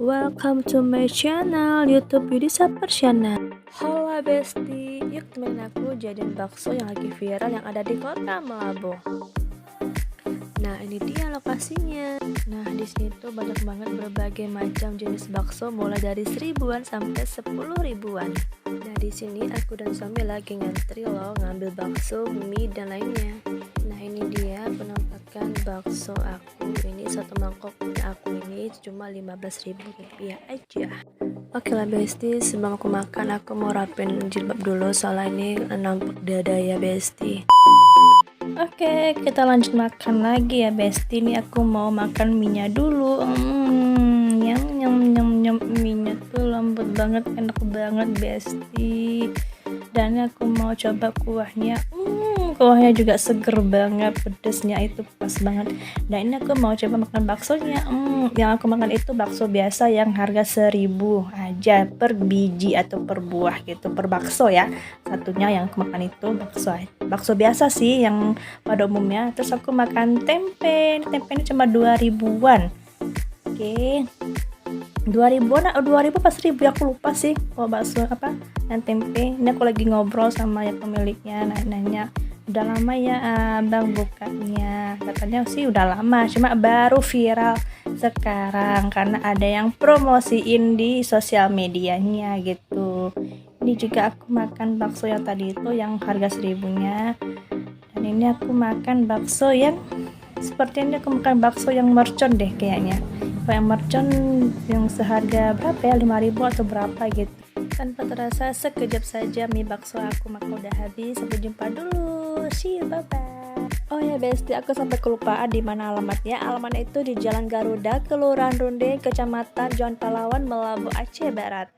Welcome to my channel YouTube Yudisa Persiana. Halo Besti, yuk temenin aku jadiin bakso yang lagi viral yang ada di kota Malabo. Nah, ini dia lokasinya. Nah, di sini tuh banyak banget berbagai macam jenis bakso mulai dari 1000-an sampai 10 ribuan. Nah, di sini aku dan suami lagi ngantri loh, ngambil bakso, mie dan lainnya. Nah, ini dia penampakan bakso aku. Ini satu mangkok aku ini cuma Rp15.000 aja. Oke lah Besti, sebelum aku makan aku mau rapin jilbab dulu soalnya ini nampak dada ya Besti. Oke, kita lanjut makan lagi ya Besti. Ini aku mau makan minyak dulu. Nyam minyak tuh lembut banget, enak banget Besti. Dan ini aku mau coba kuahnya. Kuahnya juga seger banget, pedesnya itu pas banget. Dan ini aku mau coba makan baksonya. Yang aku makan itu bakso biasa yang harga 1.000 aja per biji atau per buah gitu, per bakso ya. Satunya yang aku makan itu bakso biasa sih yang pada umumnya. Terus aku makan tempe. Tempe ini cuma 2.000-an. Oke. 2.000-an atau 2.000 pas 1.000 ya, aku lupa sih. Kalau bakso apa yang tempe. Ini aku lagi ngobrol sama yang pemiliknya, nanya udah lama ya abang bukanya. Katanya sih udah lama, cuma baru viral sekarang karena ada yang promosiin di sosial medianya gitu. Ini juga aku makan bakso yang tadi itu yang harga 1.000-nya. Dan ini aku makan bakso yang sepertinya aku makan bakso yang mercon deh kayaknya. Kalau yang mercon yang seharga berapa ya, 5.000 atau berapa gitu. Tanpa terasa sekejap saja mie bakso aku makan udah habis. Sampai jumpa dulu, see you, bye bye. Oh ya Besti, aku sampai kelupaan di mana alamatnya. Alamatnya itu di Jalan Garuda, Kelurahan Runde, Kecamatan John Pahlawan, Malabo, Aceh Barat.